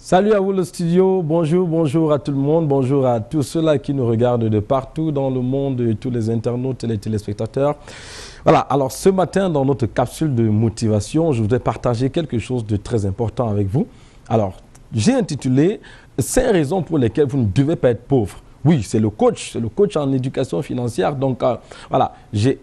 Salut à vous le studio, bonjour à tout le monde, bonjour à tous ceux-là qui nous regardent de partout dans le monde, et tous les internautes et les téléspectateurs. Voilà, alors ce matin dans notre capsule de motivation, je voudrais partager quelque chose de très important avec vous. Alors, j'ai intitulé « 5 raisons pour lesquelles vous ne devez pas être pauvre ». Oui, c'est le coach en éducation financière. Donc, voilà, j'ai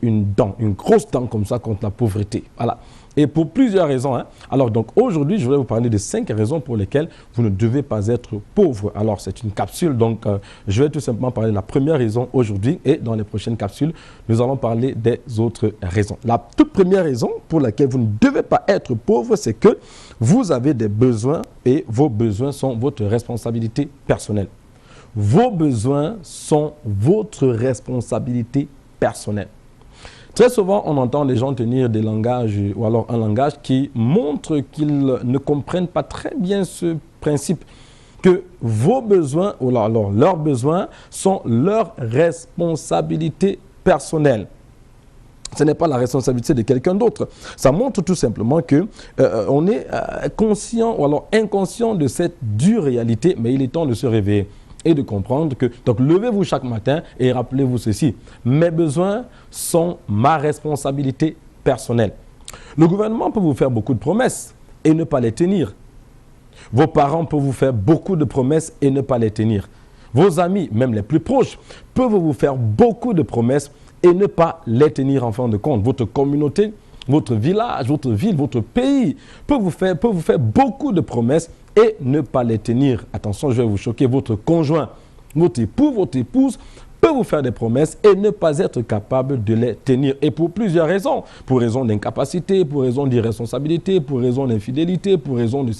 une grosse dent comme ça contre la pauvreté. Voilà. Et pour plusieurs raisons. Alors, donc, aujourd'hui, je voudrais vous parler de 5 raisons pour lesquelles vous ne devez pas être pauvre. Alors, c'est une capsule. Donc, je vais tout simplement parler de la première raison aujourd'hui. Et dans les prochaines capsules, nous allons parler des autres raisons. La toute première raison pour laquelle vous ne devez pas être pauvre, c'est que vous avez des besoins et vos besoins sont votre responsabilité personnelle. Vos besoins sont votre responsabilité personnelle. Très souvent, on entend les gens tenir des langages ou alors un langage qui montre qu'ils ne comprennent pas très bien ce principe que vos besoins ou alors leurs besoins sont leur responsabilité personnelle. Ce n'est pas la responsabilité de quelqu'un d'autre. Ça montre tout simplement qu'on est conscient ou alors inconscient de cette dure réalité, mais il est temps de se réveiller et de comprendre que, donc levez-vous chaque matin et rappelez-vous ceci, mes besoins sont ma responsabilité personnelle. Le gouvernement peut vous faire beaucoup de promesses et ne pas les tenir. Vos parents peuvent vous faire beaucoup de promesses et ne pas les tenir. Vos amis, même les plus proches, peuvent vous faire beaucoup de promesses et ne pas les tenir en fin de compte. Votre communauté, votre village, votre ville, votre pays peut vous faire beaucoup de promesses et ne pas les tenir. Attention, je vais vous choquer, votre conjoint, votre époux, votre épouse peut vous faire des promesses et ne pas être capable de les tenir. Et pour plusieurs raisons. Pour raison d'incapacité, pour raison d'irresponsabilité, pour raison d'infidélité, pour raison de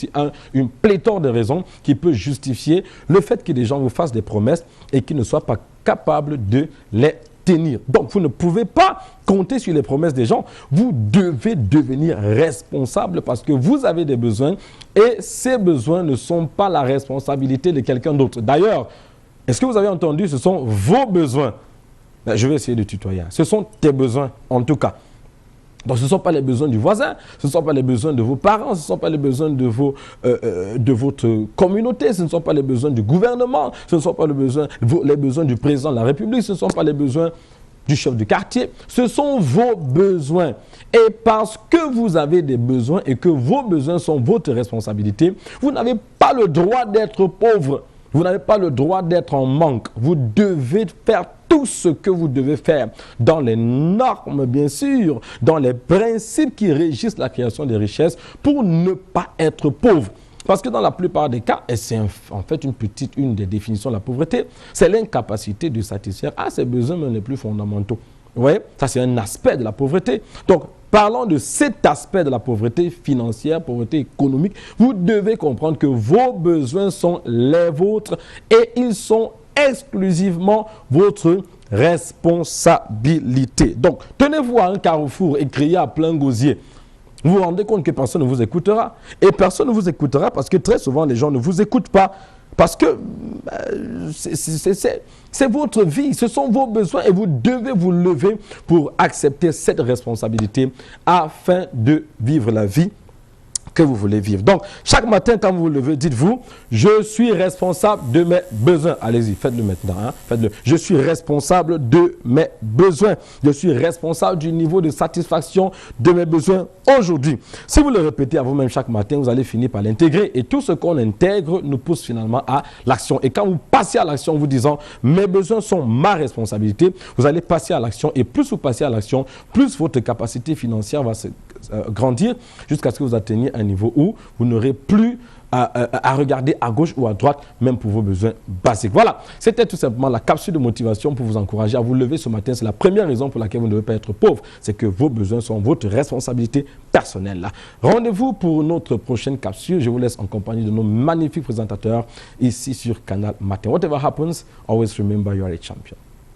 une pléthore de raisons qui peut justifier le fait que des gens vous fassent des promesses et qu'ils ne soient pas capables de les tenir. Donc, vous ne pouvez pas compter sur les promesses des gens. Vous devez devenir responsable parce que vous avez des besoins et ces besoins ne sont pas la responsabilité de quelqu'un d'autre. D'ailleurs, est-ce que vous avez entendu, ce sont vos besoins. Je vais essayer de tutoyer. Ce sont tes besoins, en tout cas. Donc, ce ne sont pas les besoins du voisin, ce ne sont pas les besoins de vos parents, ce ne sont pas les besoins de votre communauté, ce ne sont pas les besoins du gouvernement, ce ne sont pas les besoins du président de la République, ce ne sont pas les besoins du chef du quartier, ce sont vos besoins. Et parce que vous avez des besoins et que vos besoins sont votre responsabilité, vous n'avez pas le droit d'être pauvre. Vous n'avez pas le droit d'être en manque. Vous devez faire tout ce que vous devez faire dans les normes, bien sûr, dans les principes qui régissent la création des richesses pour ne pas être pauvre. Parce que dans la plupart des cas, et c'est en fait une des définitions de la pauvreté, c'est l'incapacité de satisfaire à ses besoins les plus fondamentaux. Vous voyez, ça c'est un aspect de la pauvreté. Donc, parlons de cet aspect de la pauvreté financière, pauvreté économique. Vous devez comprendre que vos besoins sont les vôtres et ils sont exclusivement votre responsabilité. Donc, tenez-vous à un carrefour et criez à plein gosier. Vous vous rendez compte que personne ne vous écoutera. Et personne ne vous écoutera parce que très souvent, les gens ne vous écoutent pas. Parce que c'est votre vie, ce sont vos besoins et vous devez vous lever pour accepter cette responsabilité afin de vivre la vie que vous voulez vivre. Donc, chaque matin, quand vous vous levez, dites-vous, je suis responsable de mes besoins. Allez-y, faites-le maintenant. Faites-le. Je suis responsable de mes besoins. Je suis responsable du niveau de satisfaction de mes besoins aujourd'hui. Si vous le répétez à vous-même chaque matin, vous allez finir par l'intégrer. Et tout ce qu'on intègre nous pousse finalement à l'action. Et quand vous passez à l'action en vous disant, mes besoins sont ma responsabilité, vous allez passer à l'action. Et plus vous passez à l'action, plus votre capacité financière va se grandir jusqu'à ce que vous atteigniez un niveau où vous n'aurez plus à regarder à gauche ou à droite, même pour vos besoins basiques. Voilà, c'était tout simplement la capsule de motivation pour vous encourager à vous lever ce matin. C'est la première raison pour laquelle vous ne devez pas être pauvre, c'est que vos besoins sont votre responsabilité personnelle. Rendez-vous pour notre prochaine capsule. Je vous laisse en compagnie de nos magnifiques présentateurs ici sur Canal Matin. Whatever happens, always remember you are a champion.